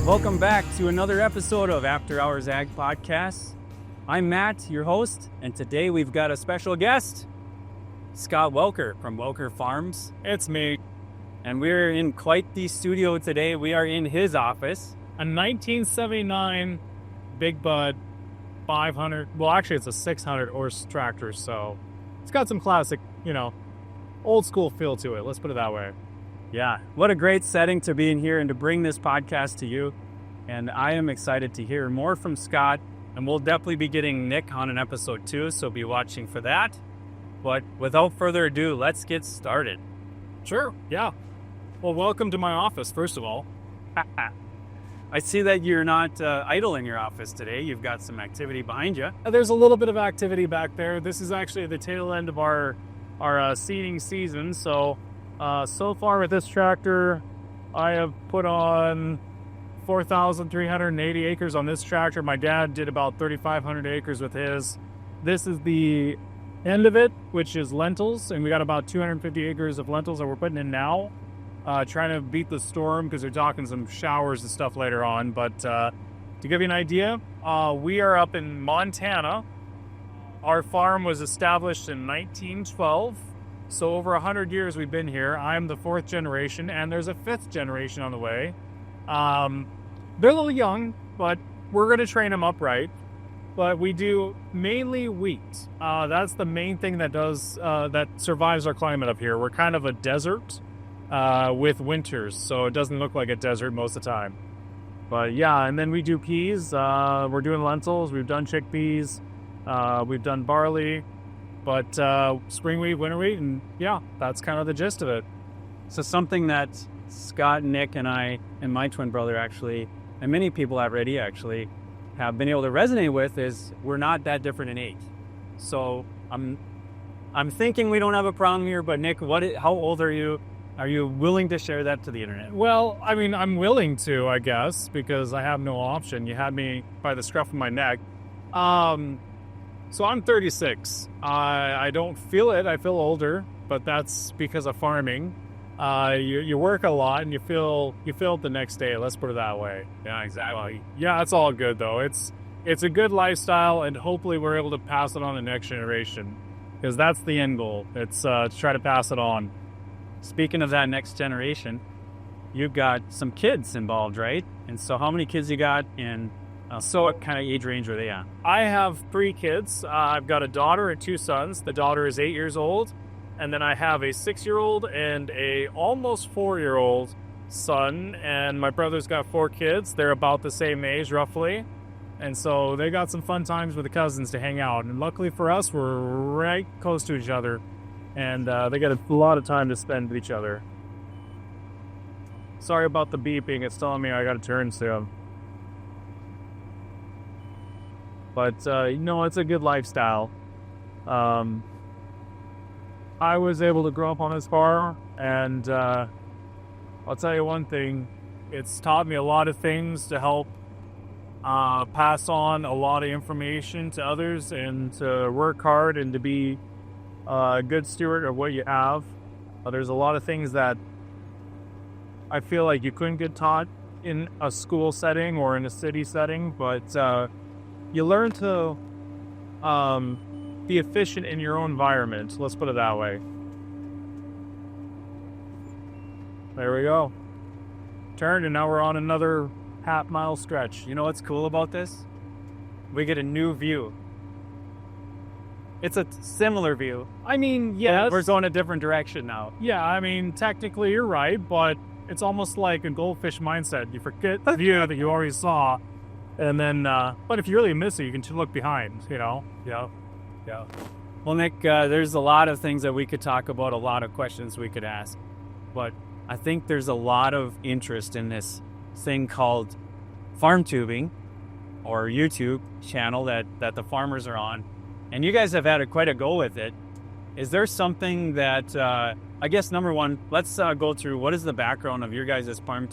Welcome back to another episode of After Hours Ag Podcast. I'm Matt, your host, and today we've got a special guest, Scott Welker from Welker Farms. It's me. And we're in quite the studio today. We are in his office. A 1979 Big Bud 500, well actually it's a 600 horse tractor, so it's got some classic, old school feel to it. Let's put it that way. Yeah, what a great setting to be in here and to bring this podcast to you. And I am excited to hear more from Scott. And we'll definitely be getting Nick on an episode too, so be watching for that. But without further ado, let's get started. Sure, yeah. Well, welcome to my office, first of all. I see that you're not idle in your office today. You've got some activity behind you. There's a little bit of activity back there. This is actually the tail end of our seeding season. So far with this tractor, I have put on 4,380 acres on this tractor. My dad did about 3,500 acres with his. This is the end of it, which is lentils, and we got about 250 acres of lentils that we're putting in now. Trying to beat the storm because they're talking some showers and stuff later on. But to give you an idea, we are up in Montana. Our farm was established in 1912. So over 100 years we've been here. I'm the fourth generation, and there's a fifth generation on the way. They're a little young, but we're going to train them up right. But we do mainly wheat. That's the main thing that survives our climate up here. We're kind of a desert. With winters, so it doesn't look like a desert most of the time. But yeah, and then we do peas. We're doing lentils. We've done chickpeas. We've done barley. But spring wheat, winter wheat, and yeah, that's kind of the gist of it. So something that Scott, Nick, and I, and my twin brother actually, and many people at RedE actually, have been able to resonate with is we're not that different in age. So I'm thinking we don't have a problem here. But Nick, how old are you? Are you willing to share that to the internet? Well, I mean, I'm willing to, I guess, because I have no option. You had me by the scruff of my neck. So I'm 36. I don't feel it. I feel older, but that's because of farming. You work a lot and you feel it the next day. Let's put it that way. Yeah, exactly. Yeah, it's all good though. It's a good lifestyle, and hopefully we're able to pass it on to the next generation, because that's the end goal. It's to try to pass it on. Speaking of that next generation, you've got some kids involved, right? And so how many kids you got, and what kind of age range are they at? I have 3 kids. I've got a daughter and 2 sons. The daughter is 8 years old, and then I have a 6-year-old and a almost 4-year-old son, and my brother's got 4 kids. They're about the same age, roughly. And so they got some fun times with the cousins to hang out. And luckily for us, we're right close to each other. And they got a lot of time to spend with each other. Sorry about the beeping. It's telling me I got to turn soon. But, it's a good lifestyle. I was able to grow up on this farm. And I'll tell you one thing. It's taught me a lot of things to help pass on a lot of information to others, and to work hard and to be a good steward of what you have. There's a lot of things that I feel like you couldn't get taught in a school setting or in a city setting, but you learn to be efficient in your own environment. Let's put it that way. There we go. Turned, and now we're on another half-mile stretch. You know what's cool about this? We get a new view. It's a similar view. I mean, yes. We're going a different direction now. Yeah, I mean, technically you're right, but it's almost like a goldfish mindset. You forget the view that you already saw, and then, but if you really miss it, you can look behind, Yeah. Well, Nick, there's a lot of things that we could talk about, a lot of questions we could ask, but I think there's a lot of interest in this thing called farm tubing, or YouTube channel that the farmers are on. And you guys have had quite a go with it. Is there something that, I guess, number one, let's go through what is the background of your guys' farm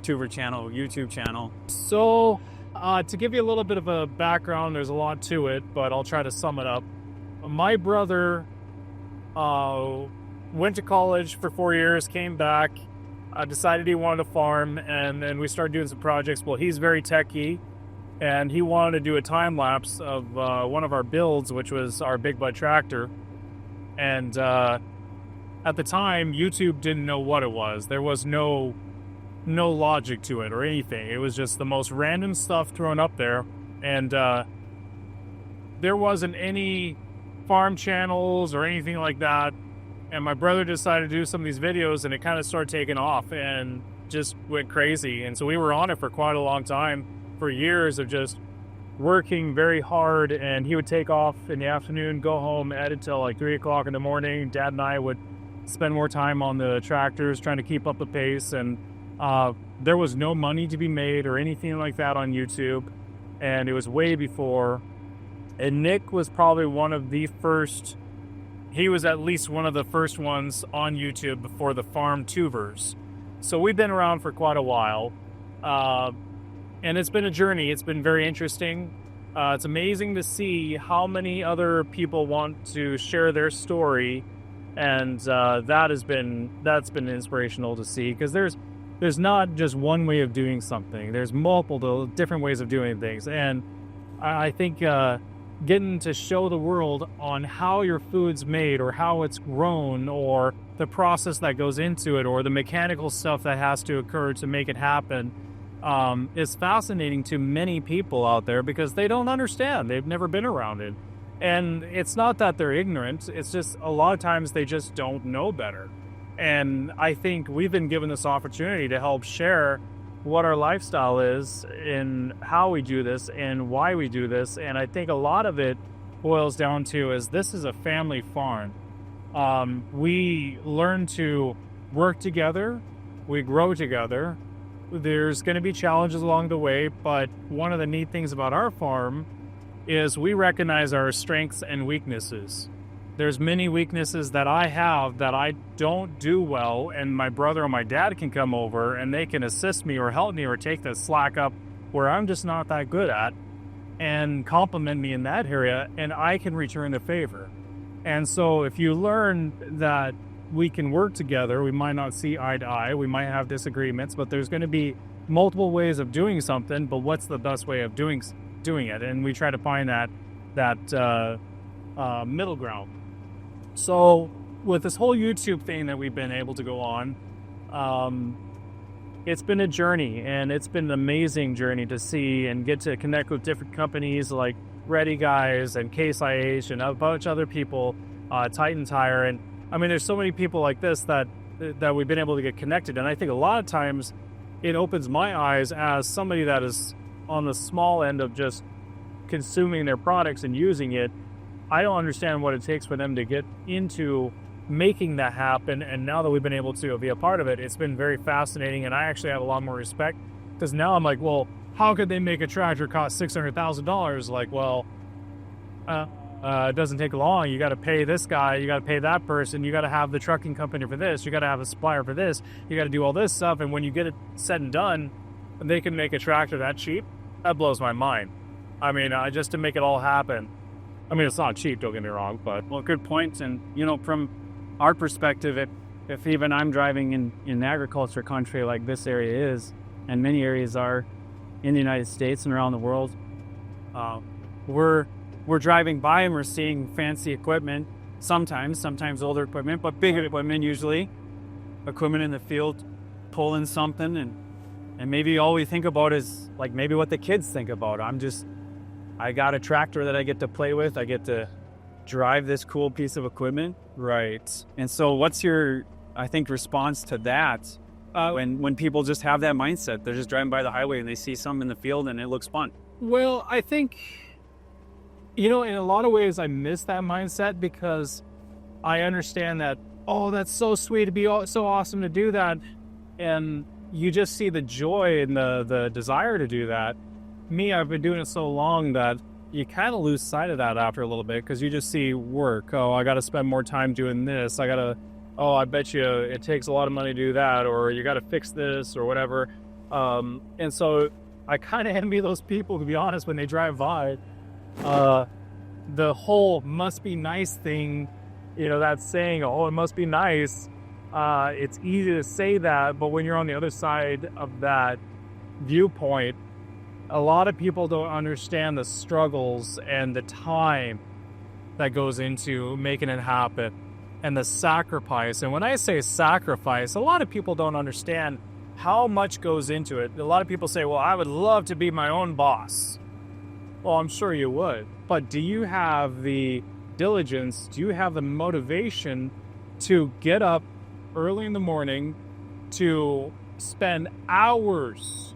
tuber channel, YouTube channel? So, to give you a little bit of a background, there's a lot to it, but I'll try to sum it up. My brother went to college for 4 years, came back, decided he wanted to farm, and then we started doing some projects. Well, he's very techy, and he wanted to do a time lapse of one of our builds, which was our Big Bud tractor. And at the time, YouTube didn't know what it was. There was no logic to it or anything. It was just the most random stuff thrown up there, and there wasn't any farm channels or anything like that. And my brother decided to do some of these videos, and it kind of started taking off and just went crazy. And so we were on it for quite a long time, for years of just working very hard. And he would take off in the afternoon, go home, edit till like 3 o'clock in the morning. Dad and I would spend more time on the tractors trying to keep up the pace. And there was no money to be made or anything like that on YouTube. And it was way before. And Nick was probably one of the first. He was at least one of the first ones on YouTube before the farm tubers. So we've been around for quite a while. And it's been a journey. It's been very interesting. It's amazing to see how many other people want to share their story. And that's been inspirational to see, because there's not just one way of doing something. There's multiple different ways of doing things. And I think getting to show the world on how your food's made, or how it's grown, or the process that goes into it, or the mechanical stuff that has to occur to make it happen, is fascinating to many people out there, because they don't understand. They've never been around it. And it's not that they're ignorant. It's just a lot of times they just don't know better. And I think we've been given this opportunity to help share what our lifestyle is, and how we do this, and why we do this. And I think a lot of it boils down to is this is a family farm. We learn to work together. We grow together. There's going to be challenges along the way, but one of the neat things about our farm is we recognize our strengths and weaknesses. There's many weaknesses that I have that I don't do well, and my brother or my dad can come over and they can assist me or help me or take the slack up where I'm just not that good at, and compliment me in that area, and I can return the favor. And so if you learn that we can work together, we might not see eye to eye, we might have disagreements, but there's going to be multiple ways of doing something, but what's the best way of doing it? And we try to find that middle ground. So with this whole YouTube thing that we've been able to go on, it's been a journey, and it's been an amazing journey to see and get to connect with different companies like RedE guys and K-Hart and a bunch of other people, Titan Tire. And I mean, there's so many people like this that we've been able to get connected. And I think a lot of times it opens my eyes as somebody that is on the small end of just consuming their products and using it. I don't understand what it takes for them to get into making that happen. And now that we've been able to be a part of it, it's been very fascinating. And I actually have a lot more respect, because now I'm like, well, how could they make a tractor cost $600,000? Like, well, it doesn't take long. You got to pay this guy, you got to pay that person, you got to have the trucking company for this, you got to have a supplier for this, you got to do all this stuff. And when you get it said and done, and they can make a tractor that cheap, that blows my mind. I mean, just to make it all happen. I mean, it's not cheap, don't get me wrong, but... Well, good point. And, from our perspective, if even I'm driving in agriculture country like this area is, and many areas are in the United States and around the world, we're driving by and we're seeing fancy equipment, sometimes older equipment, but bigger equipment usually, equipment in the field, pulling something, and maybe all we think about is like maybe what the kids think about. I got a tractor that I get to play with. I get to drive this cool piece of equipment. Right. And so what's your, I think, response to that when people just have that mindset? They're just driving by the highway and they see something in the field and it looks fun. Well, I think, in a lot of ways I miss that mindset, because I understand that, oh, that's so sweet to be so awesome to do that. And you just see the joy and the desire to do that. Me, I've been doing it so long that you kind of lose sight of that after a little bit, because you just see work. Oh, I got to spend more time doing this. I bet you it takes a lot of money to do that, or you got to fix this or whatever. And so I kind of envy those people, to be honest, when they drive by. The whole must be nice thing, that saying, oh, it must be nice. It's easy to say that, but when you're on the other side of that viewpoint, a lot of people don't understand the struggles and the time that goes into making it happen and the sacrifice. And when I say sacrifice, a lot of people don't understand how much goes into it. A lot of people say, well, I would love to be my own boss. Well, I'm sure you would. But do you have the diligence? Do you have the motivation to get up early in the morning, to spend hours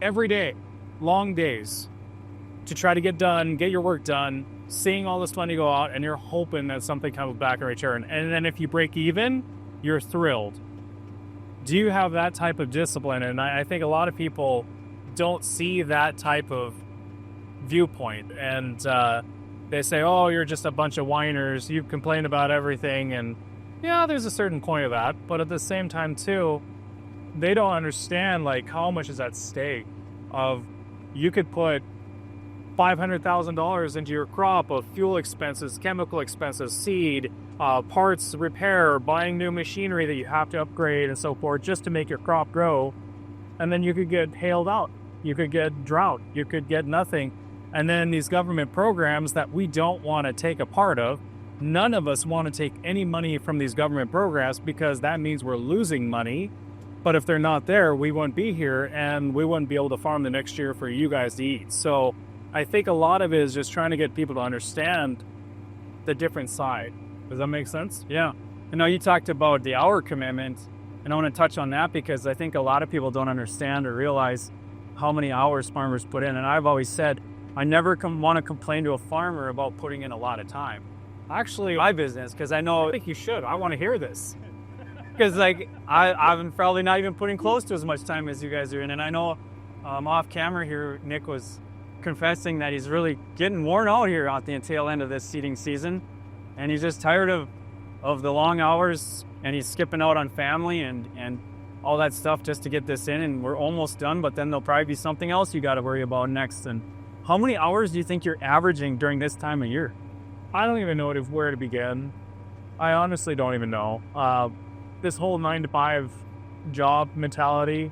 every day, long days, to try to get your work done, seeing all this money go out, and you're hoping that something comes back in return? And then if you break even, you're thrilled. Do you have that type of discipline? And I think a lot of people don't see that type of viewpoint. And they say, oh, you're just a bunch of whiners. You've complained about everything. And yeah, there's a certain point of that. But at the same time, too, they don't understand, like, how much is at stake. Of you could put $500,000 into your crop of fuel expenses, chemical expenses, seed, parts, repair, buying new machinery that you have to upgrade and so forth just to make your crop grow. And then you could get hailed out. You could get drought. You could get nothing. And then these government programs that we don't want to take a part of, none of us want to take any money from these government programs because that means we're losing money. But if they're not there, we wouldn't be here and we wouldn't be able to farm the next year for you guys to eat. So I think a lot of it is just trying to get people to understand the different side. Does that make sense? Yeah. You know, you talked about the hour commitment, and I want to touch on that because I think a lot of people don't understand or realize how many hours farmers put in. And I've always said, I never want to complain to a farmer about putting in a lot of time. Actually, my business, because I think you should. I want to hear this. Because, like, I'm probably not even putting close to as much time as you guys are in. And I know off camera here, Nick was confessing that he's really getting worn out here at the tail end of this seeding season. And he's just tired of the long hours, and he's skipping out on family and all that stuff just to get this in. And we're almost done, but then there'll probably be something else you got to worry about next. And how many hours do you think you're averaging during this time of year? I don't even know where to begin. I honestly don't even know. This whole 9-to-5 job mentality,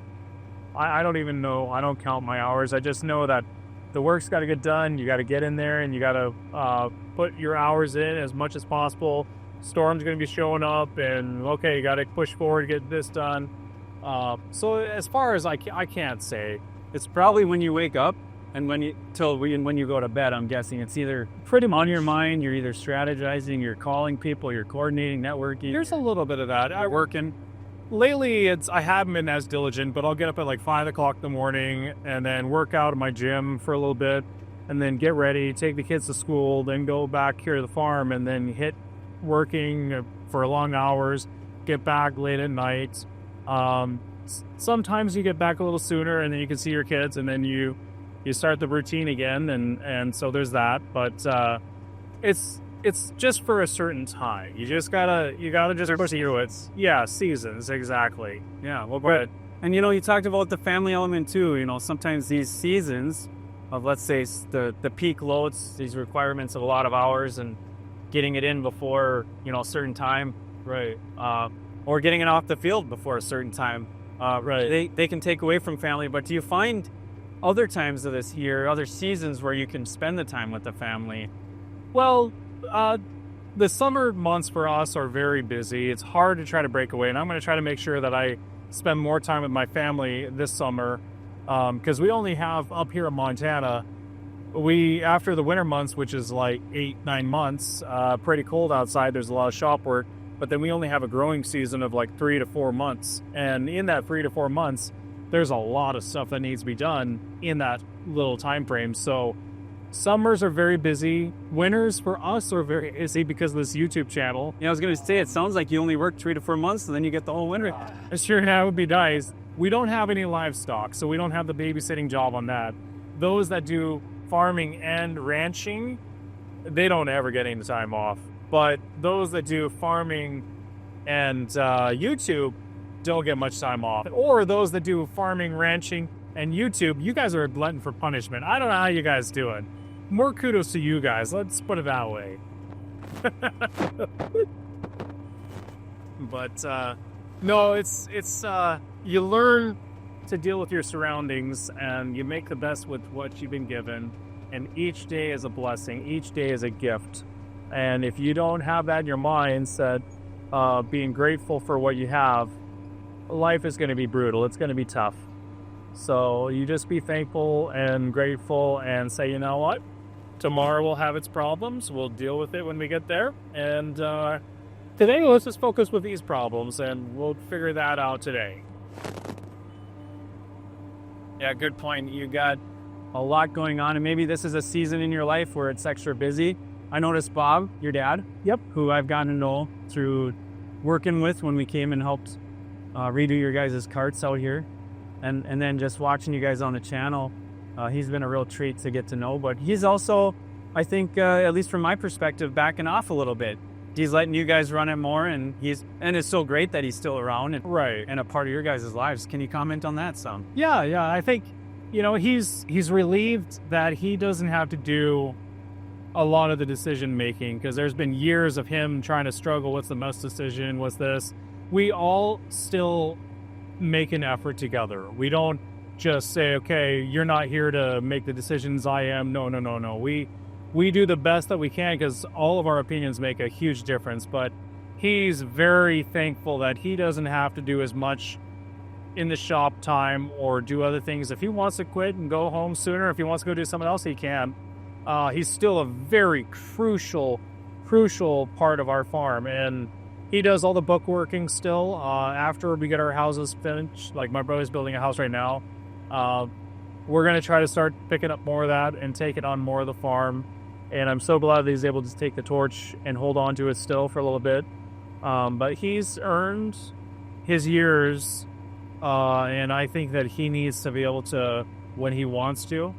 I don't even know. I don't count my hours. I just know that the work's got to get done. You got to get in there and you got to put your hours in as much as possible. Storm's going to be showing up and, okay, you got to push forward, get this done. So as far as I can't say. It's probably when you wake up and when you go to bed, I'm guessing. It's either pretty much on your mind, you're either strategizing, you're calling people, you're coordinating, networking. There's a little bit of that. You're working. Lately, I haven't been as diligent, but I'll get up at like 5 o'clock in the morning and then work out at my gym for a little bit and then get ready, take the kids to school, then go back here to the farm and then hit working for long hours, get back late at night. Sometimes you get back a little sooner and then you can see your kids and then you start the routine again, and so there's that. But it's just for a certain time. You gotta just push through it. Yeah, seasons, exactly. Yeah, well, but and you talked about the family element too. Sometimes these seasons of, let's say, the peak loads, these requirements of a lot of hours and getting it in before a certain time, right? Or getting it off the field before a certain time, right? They can take away from family. But do you find other times of this year, other seasons where you can spend the time with the family? Well, the summer months for us are very busy. It's hard to try to break away, and I'm going to try to make sure that I spend more time with my family this summer, because we only have up here in Montana, after the winter months, which is like 8-9 months, pretty cold outside, there's a lot of shop work, but then we only have a growing season of like 3 to 4 months, and in that 3 to 4 months, there's a lot of stuff that needs to be done in that little time frame. So summers are very busy. Winters for us are very busy because of this YouTube channel. I was going to say, it sounds like you only work 3 to 4 months and then you get the whole winter. Sure, that would be nice. We don't have any livestock, so we don't have the babysitting job on that. Those that do farming and ranching, they don't ever get any time off. But those that do farming and YouTube don't get much time off. Or those that do farming, ranching, and YouTube, you guys are a glutton for punishment. I don't know how you guys do it. More kudos to you guys. Let's put it that way. But no, it's you learn to deal with your surroundings, and you make the best with what you've been given. And each day is a blessing. Each day is a gift. And if you don't have that in your mindset, being grateful for what you have, life is going to be brutal. It's going to be tough. So you just be thankful and grateful and say, you know what? Tomorrow will have its problems. We'll deal with it when we get there. And today, let's just focus with these problems, and we'll figure that out today. Yeah, good point. You got a lot going on, and maybe this is a season in your life where it's extra busy. I noticed Bob, your dad, who I've gotten to know through working with when we came and helped redo your guys' carts out here, and then just watching you guys on the channel. He's been a real treat to get to know, but he's also, I think, at least from my perspective, backing off a little bit. He's letting you guys run it more, and it's so great that he's still around and a part of your guys' lives. Can you comment on that some? Yeah. I think, he's relieved that he doesn't have to do a lot of the decision making, because there's been years of him trying to struggle. What's the best decision? What's this? We all still make an effort together. We don't just say, okay, you're not here to make the decisions, I am. No. We do the best that we can, because all of our opinions make a huge difference. But he's very thankful that he doesn't have to do as much in the shop time or do other things. If he wants to quit and go home sooner, if he wants to go do something else, he can. He's still a very crucial part of our farm, and he does all the bookworking still. After we get our houses finished, like my brother's building a house right now, we're going to try to start picking up more of that and take it on more of the farm. And I'm so glad that he's able to take the torch and hold on to it still for a little bit. But he's earned his years, and I think that he needs to be able to, when he wants to,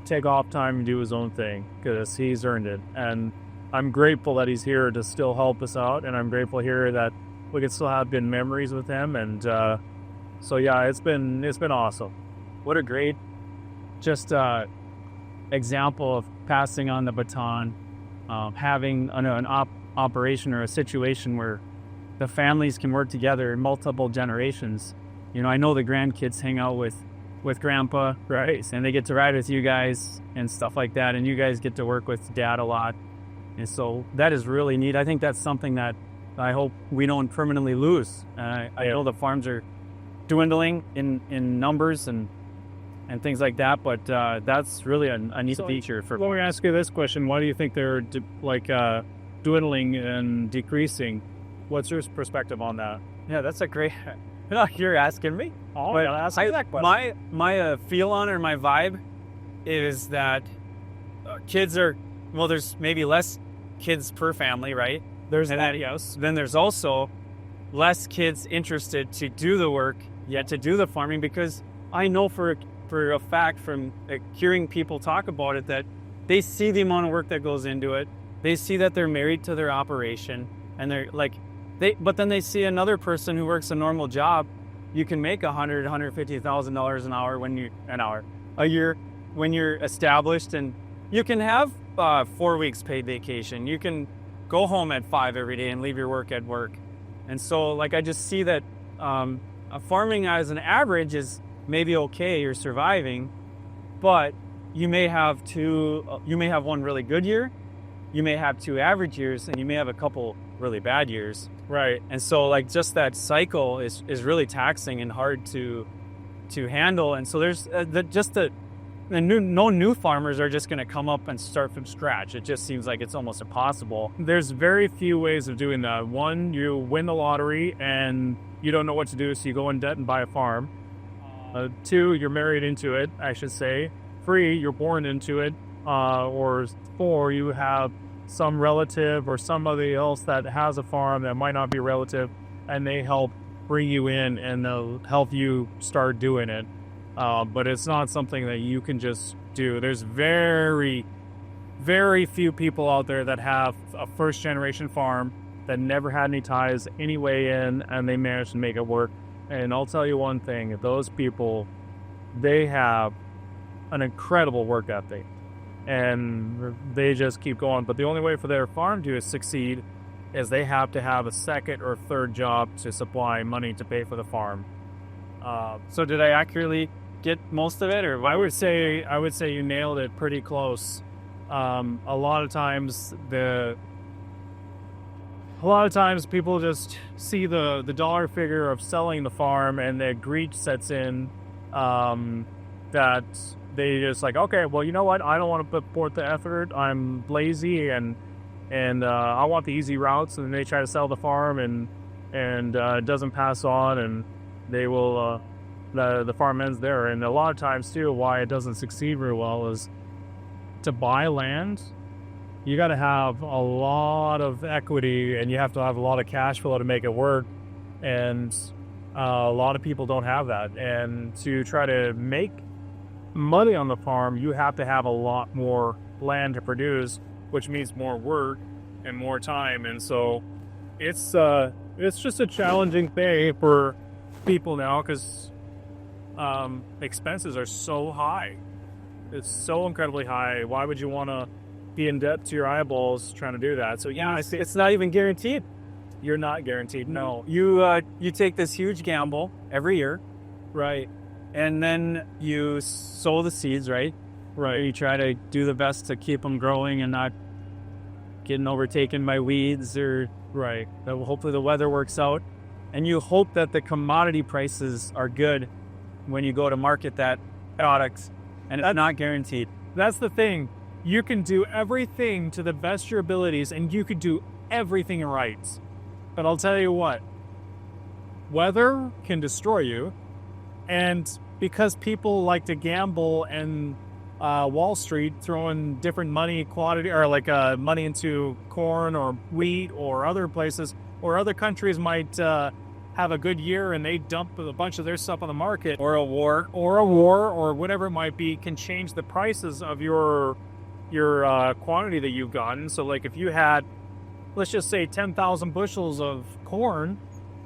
take off time and do his own thing, because he's earned it. And I'm grateful that he's here to still help us out, and I'm grateful here that we can still have good memories with him. And so yeah, it's been awesome. What a great example of passing on the baton, having an operation or a situation where the families can work together in multiple generations. I know the grandkids hang out with grandpa, right? And they get to ride with you guys and stuff like that, and you guys get to work with dad a lot. And so that is really neat. I think that's something that I hope we don't permanently lose. I know the farms are dwindling in numbers and things like that, but that's really a neat feature. Let me ask you this question: why do you think they're dwindling and decreasing? What's your perspective on that? Yeah, that's a great. You're asking me. Oh, but ask me that question. My feel on or my vibe is that kids are there's maybe less kids per family, right? There's and that, yes. Then there's also less kids interested to do the work, yet to do the farming, because I know for a fact from hearing people talk about it that they see the amount of work that goes into it. They see that they're married to their operation, and but then they see another person who works a normal job. You can make $150,000 a year when you're established, and you can have 4 weeks paid vacation. You can go home at 5 every day and leave your work at work. And so I just see that farming as an average is maybe okay, you're surviving, but you may have one really good year, you may have 2 average years, and you may have a couple really bad years. Right. And so just that cycle is really taxing and hard to handle. And so there's no new farmers are just going to come up and start from scratch. It just seems like it's almost impossible. There's very few ways of doing that. One, you win the lottery and you don't know what to do, so you go in debt and buy a farm. 2, you're married into it, I should say. 3, you're born into it. Or 4, you have some relative or somebody else that has a farm that might not be relative, and they help bring you in and they'll help you start doing it. But it's not something that you can just do. There's very, very few people out there that have a first-generation farm that never had any ties any way in, and they managed to make it work. And I'll tell you one thing, those people, they have an incredible work ethic, and they just keep going. But the only way for their farm to succeed is they have to have a second or third job to supply money to pay for the farm. So did I accurately get most of it, or what? I would say you nailed it pretty close. A lot of times people just see the dollar figure of selling the farm, and the greed sets in, that they just like, okay, well, you know what? I don't want to put forth the effort. I'm lazy, and I want the easy routes. And they try to sell the farm, and it doesn't pass on, and they will the farm ends there. And a lot of times too, why it doesn't succeed very well is to buy land. You got to have a lot of equity, and you have to have a lot of cash flow to make it work. And a lot of people don't have that. And to try to make money on the farm, you have to have a lot more land to produce, which means more work and more time. And so it's just a challenging thing for people now, because expenses are so high. It's so incredibly high. Why would you want to be in debt to your eyeballs trying to do that? So yeah, It's not even guaranteed. you're not guaranteed. No, You take this huge gamble every year, right, and then you sow the seeds, right? right. You try to do the best to keep them growing and not getting overtaken by weeds, or Right. hopefully the weather works out. And you hope that the commodity prices are good when you go to market that product, and it's not guaranteed. That's the thing. You can do everything to the best of your abilities, and you could do everything right. But I'll tell you what, weather can destroy you. And because people like to gamble, and Wall Street throwing different money quantity, or like money into corn or wheat or other places, or other countries might have a good year and they dump a bunch of their stuff on the market, Or a war. or whatever it might be, can change the prices of your quantity that you've gotten. So like if you had, let's just say 10,000 bushels of corn,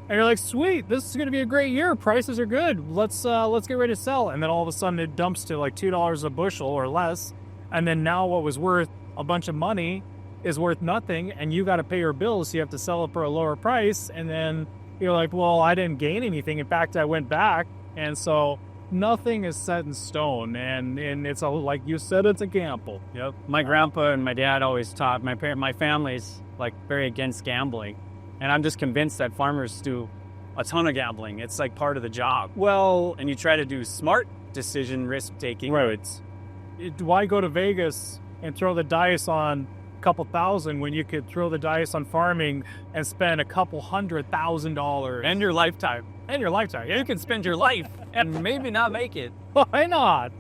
and you're like, sweet, this is going to be a great year, prices are good, let's get ready to sell. And then all of a sudden it dumps to like $2 a bushel or less, and then now what was worth a bunch of money is worth nothing, and you got to pay your bills, so you have to sell it for a lower price. And then you're like, well, I didn't gain anything, in fact I went back. And so nothing is set in stone, and it's like you said, it's a gamble. Yep. My grandpa and my dad always taught my family's like very against gambling, and I'm just convinced that farmers do a ton of gambling. It's like part of the job. Well, And you try to do smart decision, risk taking. right. Why go to Vegas and throw the dice on a couple thousand when you could throw the dice on farming and spend a couple $100,000 And your lifetime. in your lifetime? You can spend your life and maybe not make it. Why not?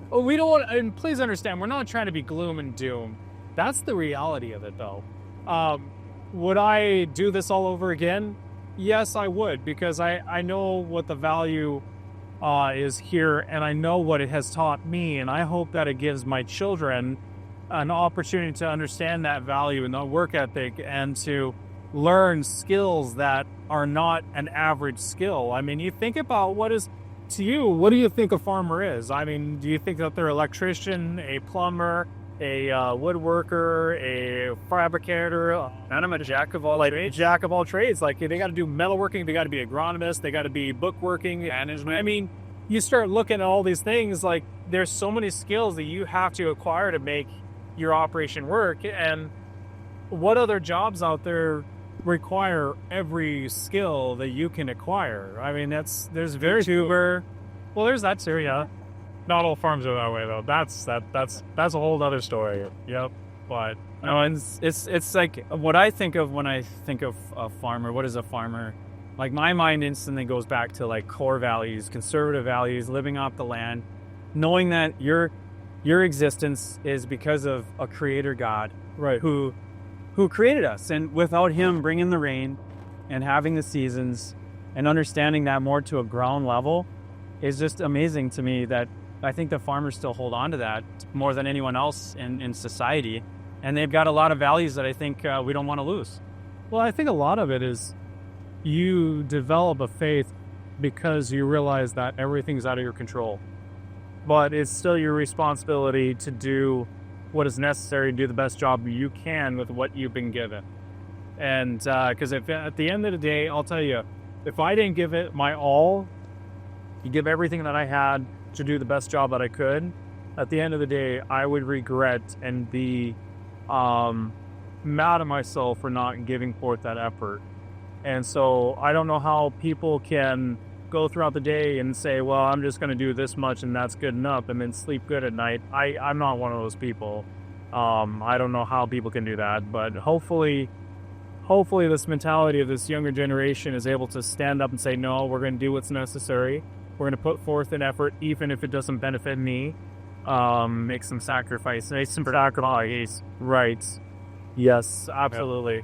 Well, we don't want, and please understand, we're not trying to be gloom and doom. That's the reality of it, though. Would I do this all over again? Yes, I would, because I know what the value is here, and I know what it has taught me, and I hope that it gives my children an opportunity to understand that value and that work ethic, and to learn skills that are not an average skill. I mean, you think about what do you think a farmer is? I mean, do you think that they're an electrician, a plumber, a woodworker, a fabricator? And I'm a jack of all trades. Jack of all trades. Like, they got to do metalworking, they got to be agronomist, they got to be bookworking, management. I mean, you start looking at all these things, like there's so many skills that you have to acquire to make your operation work. And what other jobs out there require every skill that you can acquire? I mean, there's very few. Well, there's that too, yeah. Not all farms are that way, though. That's a whole other story. Yep. But No, and it's like what I think of when I think of a farmer. What is a farmer? Like, my mind instantly goes back to like core values, conservative values, living off the land, knowing that your existence is because of a creator God, right. who created us, and without him bringing the rain and having the seasons and understanding that more to a ground level is just amazing to me. That I think the farmers still hold on to that more than anyone else in society, and they've got a lot of values that I think we don't want to lose. Well, I think a lot of it is you develop a faith because you realize that everything's out of your control, but it's still your responsibility to do what is necessary to do the best job you can with what you've been given. And because if at the end of the day, I'll tell you, if I didn't give it my all, you give everything that I had to do the best job that I could, at the end of the day, I would regret and be mad at myself for not giving forth that effort. And so I don't know how people can go throughout the day and say, well, I'm just going to do this much and that's good enough, and then sleep good at night. I'm not one of those people. I don't know how people can do that, but hopefully this mentality of this younger generation is able to stand up and say, no, we're going to do what's necessary. We're going to put forth an effort, even if it doesn't benefit me. Make some sacrifice. Right. Yes, absolutely.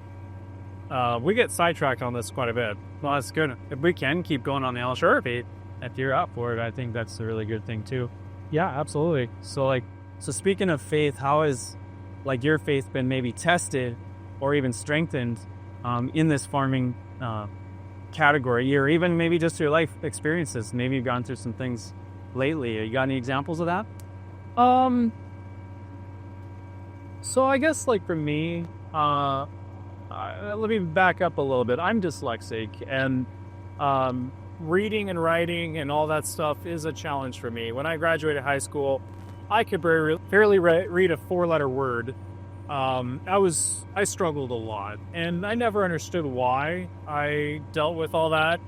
Yep. We get sidetracked on this quite a bit. Well, that's good. If we can keep going on the L, sure. If you're up for it, I think that's a really good thing too. Yeah, absolutely. So speaking of faith, how has your faith been maybe tested or even strengthened in this farming category, or even maybe just your life experiences? Maybe you've gone through some things lately. You got any examples of that? So I guess for me, let me back up a little bit. I'm dyslexic, and reading and writing and all that stuff is a challenge for me. When I graduated high school, I could barely read a 4-letter word. I struggled a lot, and I never understood why I dealt with all that.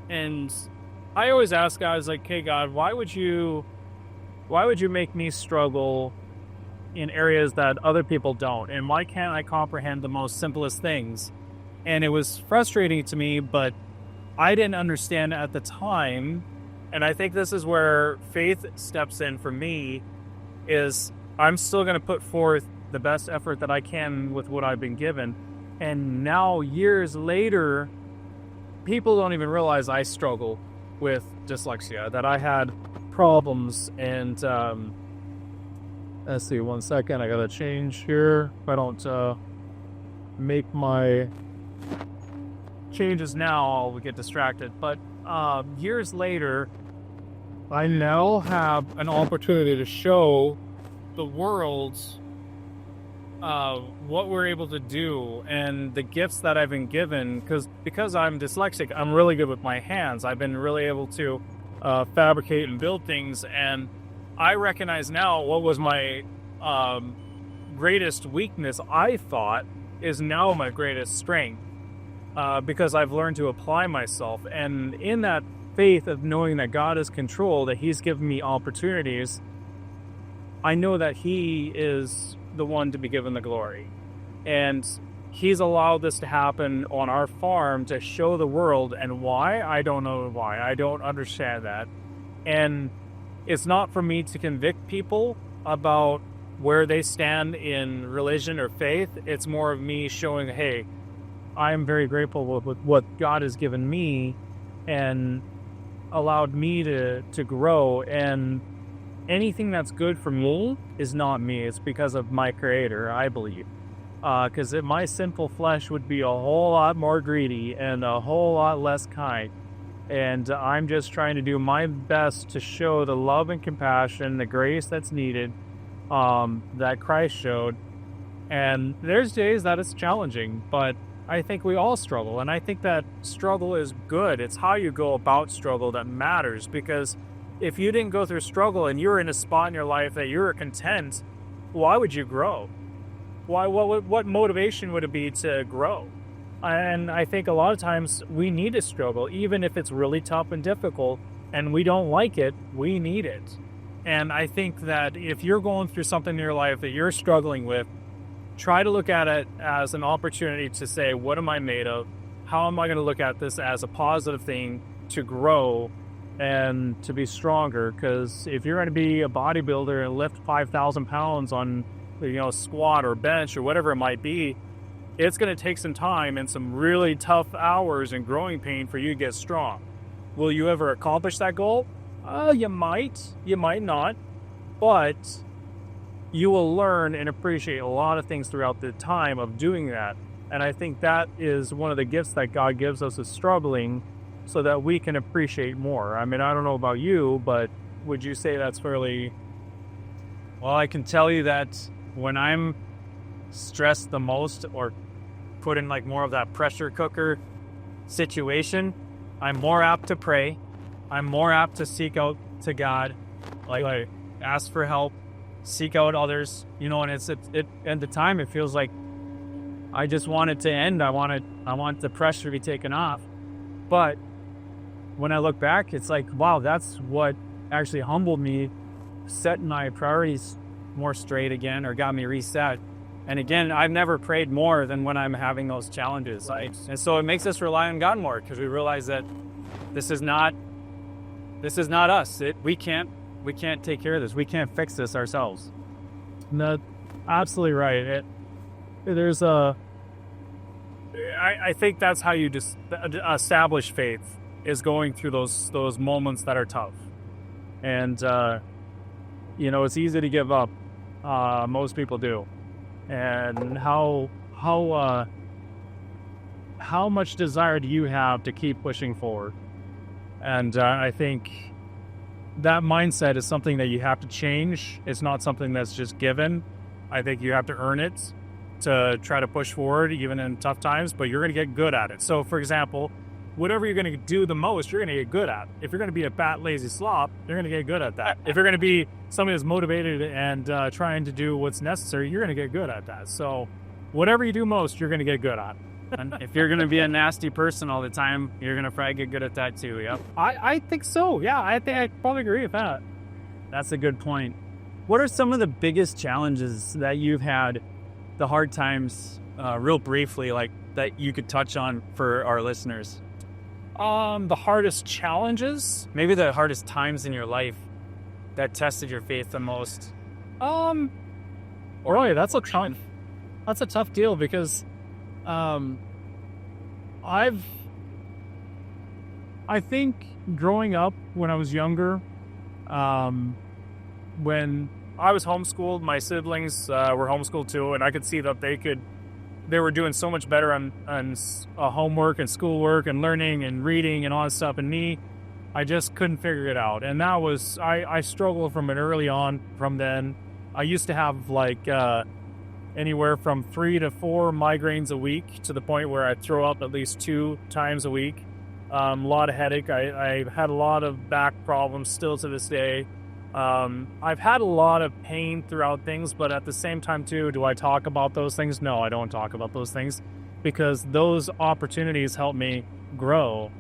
And I always ask God, hey God, why would you make me struggle in areas that other people don't? And why can't I comprehend the most simplest things? And it was frustrating to me, but I didn't understand at the time. And I think this is where faith steps in for me, is I'm still going to put forth the best effort that I can with what I've been given. And now, years later, people don't even realize I struggle with dyslexia, that I had problems. And let's see, 1 second, I got to change here. If I don't make my changes now, I'll get distracted. But years later, I now have an opportunity to show the world what we're able to do and the gifts that I've been given. Because I'm dyslexic, I'm really good with my hands. I've been really able to fabricate and build things, and I recognize now what was my greatest weakness, I thought, is now my greatest strength, because I've learned to apply myself. And in that faith of knowing that God is control, that He's given me opportunities, I know that He is the one to be given the glory. And He's allowed this to happen on our farm to show the world. And why? I don't know why. I don't understand that. And it's not for me to convict people about where they stand in religion or faith. It's more of me showing, hey, I am very grateful with what God has given me and allowed me to grow. And anything that's good for me is not me. It's because of my Creator, I believe. Because my sinful flesh would be a whole lot more greedy and a whole lot less kind. And I'm just trying to do my best to show the love and compassion, the grace that's needed, that Christ showed. And there's days that it's challenging, but I think we all struggle. And I think that struggle is good. It's how you go about struggle that matters. Because if you didn't go through struggle and you're in a spot in your life that you're content, why would you grow? What motivation would it be to grow? And I think a lot of times we need to struggle, even if it's really tough and difficult and we don't like it, we need it. And I think that if you're going through something in your life that you're struggling with, try to look at it as an opportunity to say, what am I made of? How am I going to look at this as a positive thing to grow and to be stronger? Because if you're going to be a bodybuilder and lift 5,000 pounds on, squat or bench or whatever it might be, it's going to take some time and some really tough hours and growing pain for you to get strong. Will you ever accomplish that goal? You might not, but you will learn and appreciate a lot of things throughout the time of doing that. And I think that is one of the gifts that God gives us, is struggling so that we can appreciate more. I mean, I don't know about you, but would you say that's fairly... Well, I can tell you that when I'm stressed the most or put in like more of that pressure cooker situation, I'm more apt to pray. I'm more apt to seek out to God, like ask for help, seek out others, and at the time it feels like I just want it to end. I want the pressure to be taken off. But when I look back, it's like, wow, that's what actually humbled me, set my priorities more straight again, or got me reset. And again, I've never prayed more than when I'm having those challenges. Right. And so it makes us rely on God more, because we realize that this is not us. We can't take care of this. We can't fix this ourselves. No, absolutely right. I think that's how you just establish faith, is going through those moments that are tough. And it's easy to give up. Most people do. And how much desire do you have to keep pushing forward? And I think that mindset is something that you have to change. It's not something that's just given. I think you have to earn it to try to push forward, even in tough times, but you're going to get good at it. So, for example, whatever you're going to do the most, you're going to get good at. If you're going to be a fat, lazy slop, you're going to get good at that. If you're going to be somebody that's motivated and trying to do what's necessary, you're going to get good at that. So whatever you do most, you're going to get good at. And if you're going to be a nasty person all the time, you're going to probably get good at that too. Yep. I think so. Yeah, I think I probably agree with that. That's a good point. What are some of the biggest challenges that you've had, the hard times, real briefly, like that you could touch on for our listeners? The hardest challenges? Maybe the hardest times in your life that tested your faith the most. Really, that's a tough deal, because I think growing up when I was younger, when I was homeschooled, my siblings were homeschooled too, and I could see that they were doing so much better on homework and schoolwork and learning and reading and all that stuff, and me, I just couldn't figure it out. And that was, I struggled from it early on. From then, I used to have like anywhere from 3 to 4 migraines a week, to the point where I'd throw up at least 2 times a week. A lot of headache. I had a lot of back problems still to this day. I've had a lot of pain throughout things, but at the same time too, do I talk about those things? No, I don't talk about those things, because those opportunities help me grow.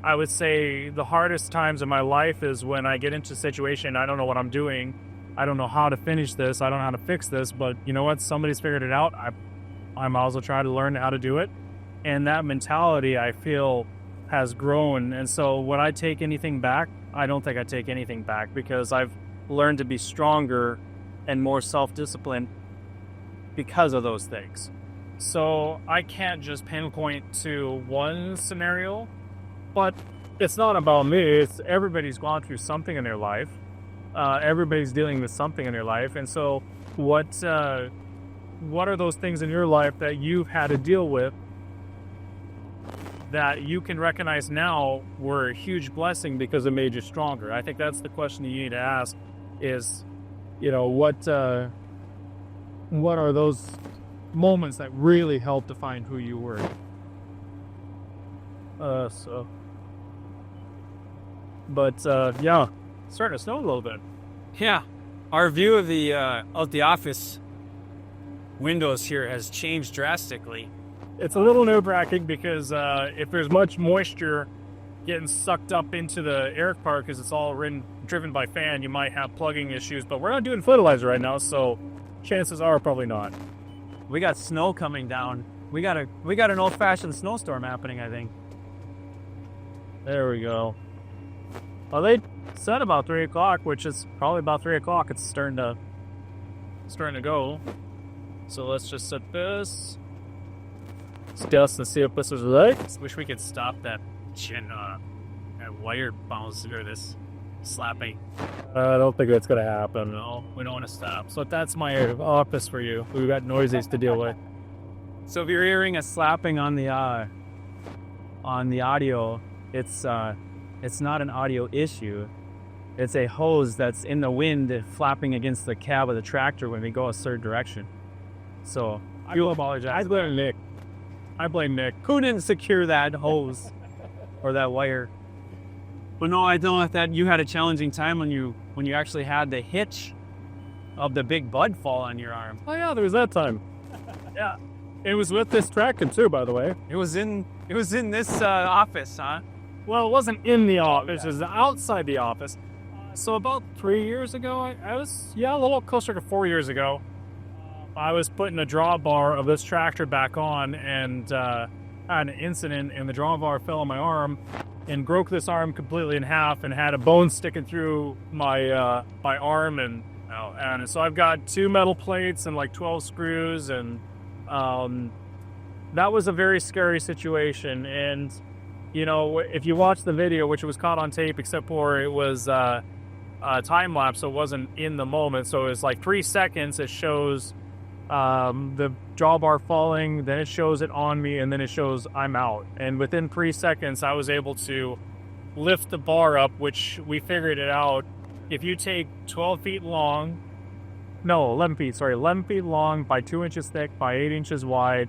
I would say the hardest times in my life is when I get into a situation, I don't know what I'm doing. I don't know how to finish this. I don't know how to fix this, but you know what? Somebody's figured it out. I might as well try to learn how to do it. And that mentality, I feel, has grown. And so when I take anything back, I don't think I take anything back, because I've learned to be stronger and more self-disciplined because of those things. So I can't just pinpoint to one scenario, but it's not about me. It's everybody's gone through something in their life. Everybody's dealing with something in their life. And so what are those things in your life that you've had to deal with that you can recognize now were a huge blessing because it made you stronger? I think that's the question you need to ask is, what are those moments that really helped define who you were? Yeah, it's starting to snow a little bit. Yeah, our view of the office windows here has changed drastically. It's a little nerve-wracking because if there's much moisture getting sucked up into the air part, because it's all driven by fan, you might have plugging issues. But we're not doing fertilizer right now, so chances are probably not. We got snow coming down. We got an old-fashioned snowstorm happening, I think. There we go. Well, they said about 3 o'clock, which is probably about 3 o'clock. It's starting to go. So let's just set this. Let's dust and see if this is right. Wish we could stop that wire bounce or this slapping. I don't think that's going to happen. No, we don't want to stop. So that's my office for you. We've got noises to deal with. So if you're hearing a slapping on the audio, it's not an audio issue. It's a hose that's in the wind flapping against the cab of the tractor when we go a certain direction. So I do apologize. I blame Nick. Who didn't secure that hose or that wire? But no, I don't know that you had a challenging time when you actually had the hitch of the big bud fall on your arm. Oh yeah, there was that time. Yeah, it was with this tractor too, by the way. It was in this office, huh? Well, it wasn't in the office; it was outside the office. So about 3 years ago, I was a little closer to 4 years ago. I was putting a drawbar of this tractor back on, and had an incident, and the drawbar fell on my arm and broke this arm completely in half, and had a bone sticking through my my arm, and so I've got 2 metal plates and like 12 screws, and that was a very scary situation. And you know, if you watch the video, which was caught on tape, except for it was time lapse, so it wasn't in the moment, so it was like 3 seconds. It shows the drawbar falling, then it shows it on me, and then it shows I'm out. And within 3 seconds, I was able to lift the bar up, which we figured it out. If you take 11 feet long by 2 inches thick by 8 inches wide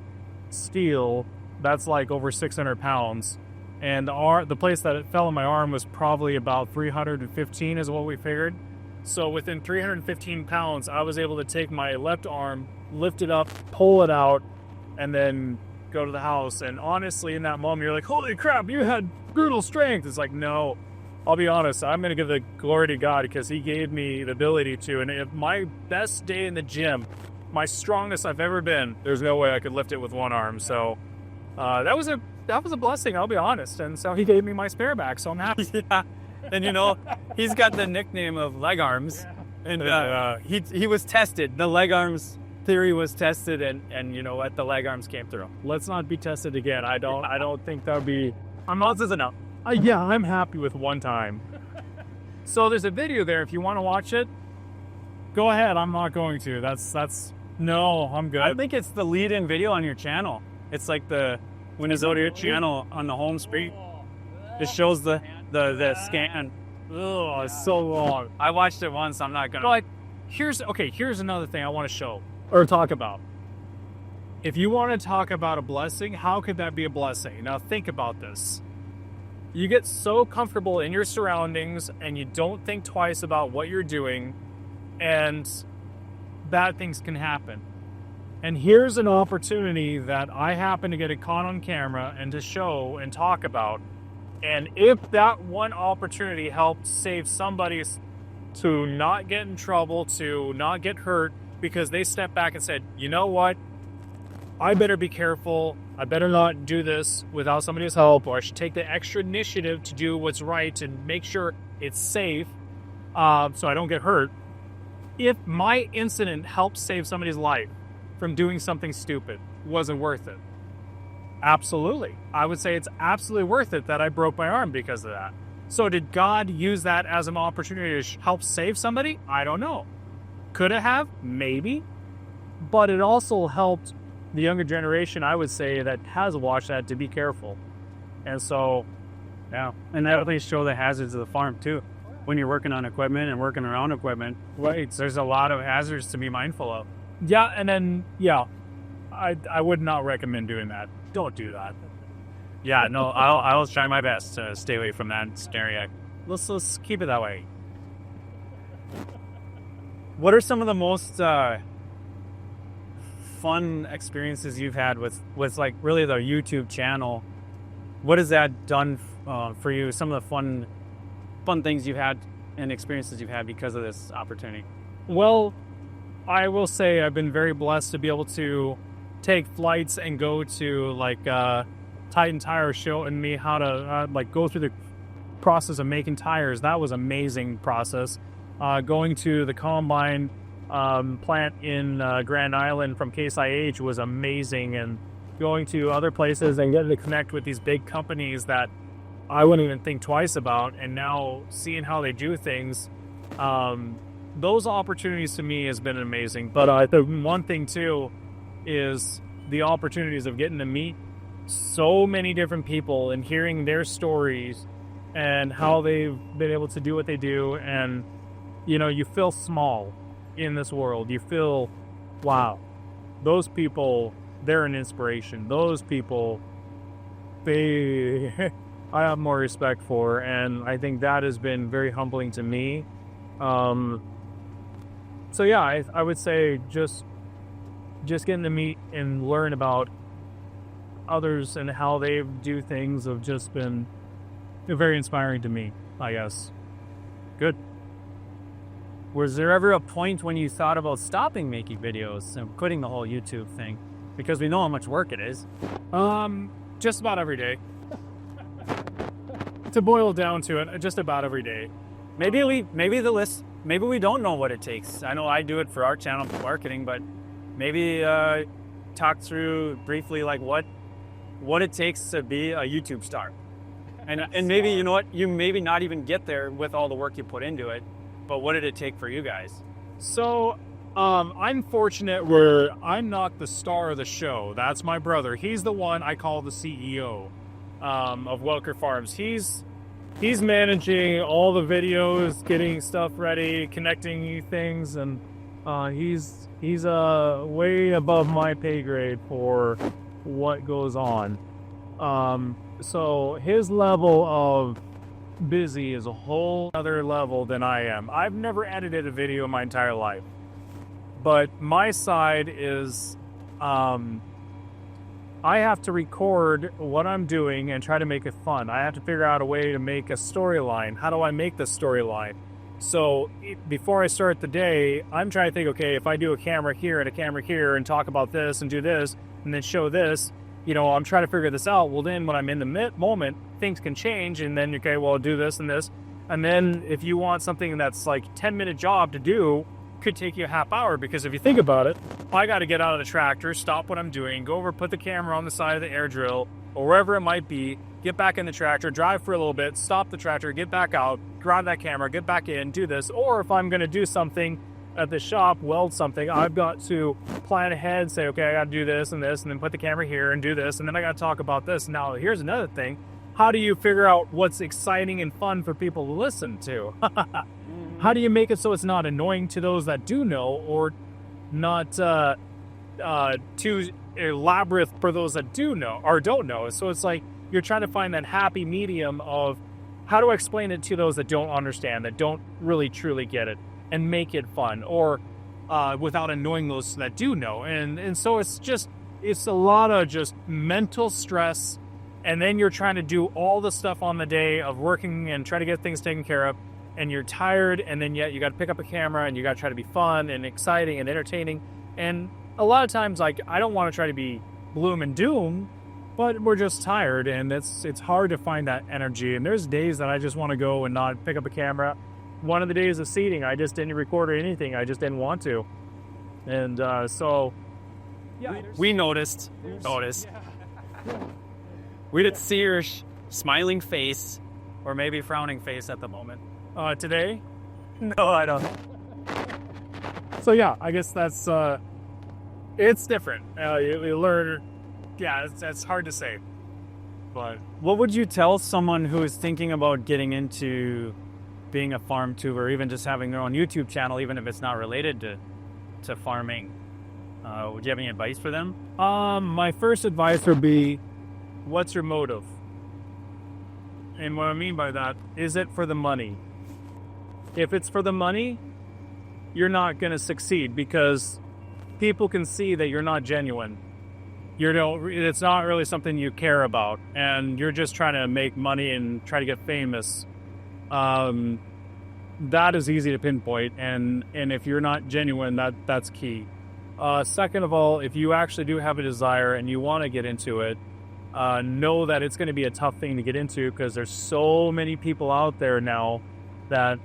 steel, that's like over 600 pounds. And the place that it fell on my arm was probably about 315 is what we figured. So within 315 pounds, I was able to take my left arm, lift it up, pull it out, and then go to the house. And honestly, in that moment, you're like, holy crap, you had brutal strength. It's like, no, I'll be honest, I'm going to give the glory to God, because he gave me the ability to. And if my best day in the gym, my strongest I've ever been, there's no way I could lift it with one arm. So that was a blessing, I'll be honest. And so he gave me my spare back, so I'm happy. Yeah. And you know, he's got the nickname of Legarms, and he was tested. The Legarms theory was tested, and you know what, the Legarms came through. Let's not be tested again. I don't think that would be. This is enough. I'm happy with one time. So there's a video there. If you want to watch it, go ahead. I'm not going to. No, I'm good. I think it's the lead-in video on your channel. It's like the Winnezodia channel on the home screen. It shows the scan. Oh, it's so long. I watched it once. I'm not gonna. But here's another thing I want to show or talk about. If you want to talk about a blessing, how could that be a blessing? Now think about this. You get so comfortable in your surroundings, and you don't think twice about what you're doing, and bad things can happen. And here's an opportunity that I happen to get it caught on camera and to show and talk about. And if that one opportunity helped save somebody to not get in trouble, to not get hurt, because they stepped back and said, you know what, I better be careful, I better not do this without somebody's help, or I should take the extra initiative to do what's right and make sure it's safe so I don't get hurt. If my incident helped save somebody's life from doing something stupid, was it worth it? Absolutely. I would say it's absolutely worth it that I broke my arm because of that. So did God use that as an opportunity to help save somebody? I don't know. Could it have? Maybe. But it also helped the younger generation, I would say, that has watched that, to be careful. And so, yeah. And that at least show the hazards of the farm too. When you're working on equipment and working around equipment, right, there's a lot of hazards to be mindful of. Yeah, and then, I would not recommend doing that. Don't do that. Yeah, no, I'll try my best to stay away from that scenario. Let's keep it that way. What are some of the most fun experiences you've had with like really the YouTube channel? What has that done for you? Some of the fun things you've had and experiences you've had because of this opportunity? Well, I will say I've been very blessed to be able to take flights and go to like Titan Tire showing me how to go through the process of making tires. That was an amazing process. Going to the combine plant in Grand Island from Case IH was amazing, and going to other places and getting to connect with these big companies that I wouldn't even think twice about, and now seeing how they do things, those opportunities to me has been amazing. But the one thing too is the opportunities of getting to meet so many different people and hearing their stories and how they've been able to do what they do. And you know, you feel small in this world. You feel, wow, those people, they're an inspiration. Those people, I have more respect for, and I think that has been very humbling to me. So yeah, I would say just getting to meet and learn about others and how they do things have just been very inspiring to me, I guess. Good. Was there ever a point when you thought about stopping making videos and quitting the whole YouTube thing? Because we know how much work it is. Just about every day. To boil down to it, just about every day. Maybe we don't know what it takes. I know I do it for our channel marketing, but maybe talk through briefly like what it takes to be a YouTube star. And maybe, you know what, you maybe not even get there with all the work you put into it, but what did it take for you guys? So, I'm fortunate where I'm not the star of the show. That's my brother. He's the one I call the CEO of Welker Farms. He's managing all the videos, getting stuff ready, connecting things, and he's way above my pay grade for what goes on. So his level of busy is a whole other level than I am. I've never edited a video in my entire life, but my side is I have to record what I'm doing and try to make it fun. I have to figure out a way to make a storyline. How do I make the storyline? So before I start the day, I'm trying to think, okay, if I do a camera here and a camera here and talk about this and do this and then show this, you know, I'm trying to figure this out. Well, then when I'm in the moment, things can change, and then, okay, well, I'll do this and this. And then if you want something that's like 10-minute job to do, could take you a half hour, because if you think about it, I got to get out of the tractor, stop what I'm doing, go over, put the camera on the side of the air drill or wherever it might be, get back in the tractor, drive for a little bit, stop the tractor, get back out, grab that camera, get back in, do this. Or if I'm going to do something at the shop, weld something, I've got to plan ahead, say, okay, I got to do this and this, and then put the camera here and do this, and then I got to talk about this. Now, here's another thing. How do you figure out what's exciting and fun for people to listen to? How do you make it so it's not annoying to those that do know, or not too elaborate for those that do know or don't know? So it's like you're trying to find that happy medium of how do I explain it to those that don't understand, that don't really truly get it, and make it fun, or without annoying those that do know. And so it's a lot of just mental stress. And then you're trying to do all the stuff on the day of working and try to get things taken care of, and you're tired, and then yet you got to pick up a camera and you got to try to be fun and exciting and entertaining. And a lot of times, like, I don't want to try to be gloom and doom, but we're just tired, and it's hard to find that energy. And there's days that I just want to go and not pick up a camera. One of the days of seeding, I just didn't record anything. I just didn't want to. And so, yeah, we noticed. We didn't see your smiling face, or maybe frowning face at the moment. Today? No, I don't. So yeah, I guess that's it's different. You learn. Yeah, it's hard to say. But what would you tell someone who is thinking about getting into being a farm tuber, or even just having their own YouTube channel, even if it's not related to farming? Would you have any advice for them? My first advice would be, what's your motive? And what I mean by that, is it for the money? If it's for the money, you're not going to succeed, because people can see that you're not genuine. It's not really something you care about, and you're just trying to make money and try to get famous. That is easy to pinpoint, and if you're not genuine, that's key. Second of all, if you actually do have a desire and you want to get into it, know that it's going to be a tough thing to get into, because there's so many people out there now that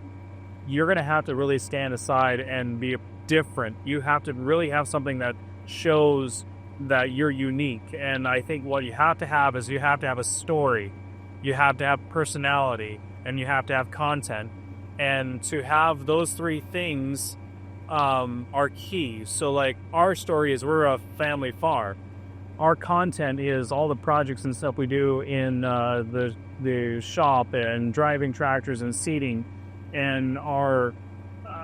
you're going to have to really stand aside and be different. You have to really have something that shows that you're unique. And I think what you have to have is you have to have a story, you have to have personality, and you have to have content. And to have those three things are key. So like our story is, we're a family farm. Our content is all the projects and stuff we do in the shop, and driving tractors and seeding, and our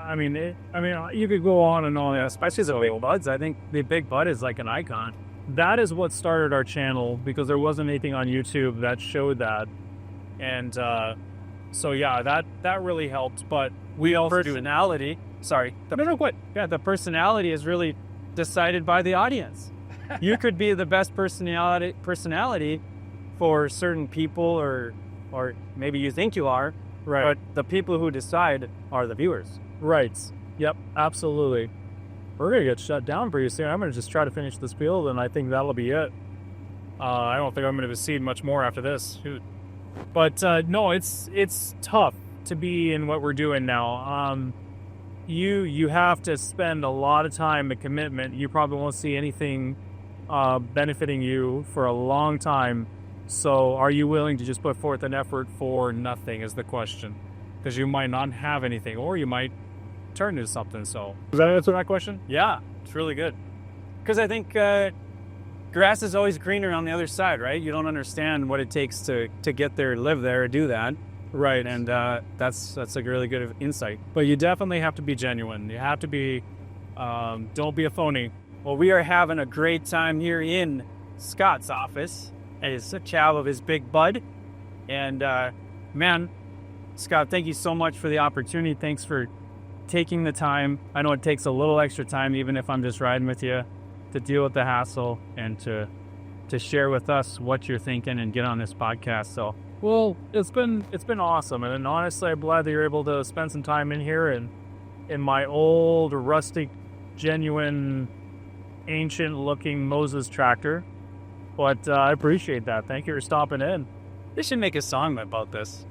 I mean, you could go on and on, especially the big buds. I think the big bud is like an icon. That is what started our channel, because there wasn't anything on YouTube that showed that. And so yeah, that really helped. But we also personality. Sorry. No, quit. Yeah, the personality is really decided by the audience. You could be the best personality for certain people, or maybe you think you are. Right. But the people who decide are the viewers. Right. Yep. Absolutely. We're gonna get shut down pretty soon. I'm gonna just try to finish this field, and I think that'll be it. I don't think I'm gonna seed much more after this. Shoot. But no, it's tough to be in what we're doing now. You have to spend a lot of time and commitment. You probably won't see anything benefiting you for a long time. So are you willing to just put forth an effort for nothing is the question. Because you might not have anything, or you might turn into something. So does that answer that question? Yeah, it's really good. Because I think grass is always greener on the other side, right? You don't understand what it takes to get there, live there, do that. Right. And that's a really good insight. But you definitely have to be genuine. You have to be, don't be a phony. Well, we are having a great time here in Scott's office. It's a chow of his big bud. And man, Scott, thank you so much for the opportunity. Thanks for taking the time. I know it takes a little extra time, even if I'm just riding with you, to deal with the hassle and to share with us what you're thinking and get on this podcast. So, well, it's been awesome. And honestly, I'm glad that you're able to spend some time in here and in my old, rustic, genuine, ancient-looking Moses tractor. But I appreciate that. Thank you for stopping in. They should make a song about this.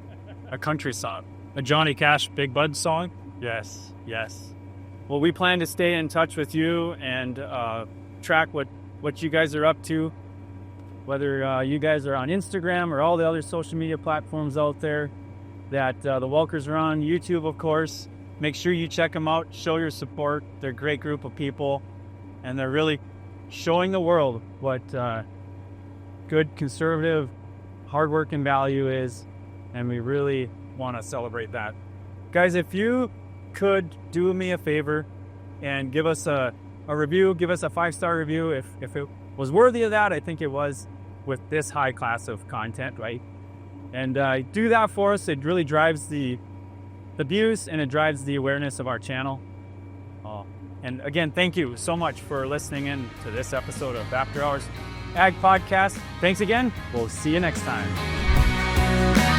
A country song. A Johnny Cash Big Bud song? Yes. Well, we plan to stay in touch with you and track what you guys are up to. Whether you guys are on Instagram or all the other social media platforms out there that the Welkers are on. YouTube, of course. Make sure you check them out. Show your support. They're a great group of people. And they're really showing the world what good, conservative, hardworking value is, and we really want to celebrate that. Guys, if you could do me a favor and give us a review, give us a 5-star review. If it was worthy of that, I think it was with this high class of content, right? And do that for us. It really drives the views, and it drives the awareness of our channel. And again, thank you so much for listening in to this episode of After Hours Ag Podcast. Thanks again. We'll see you next time.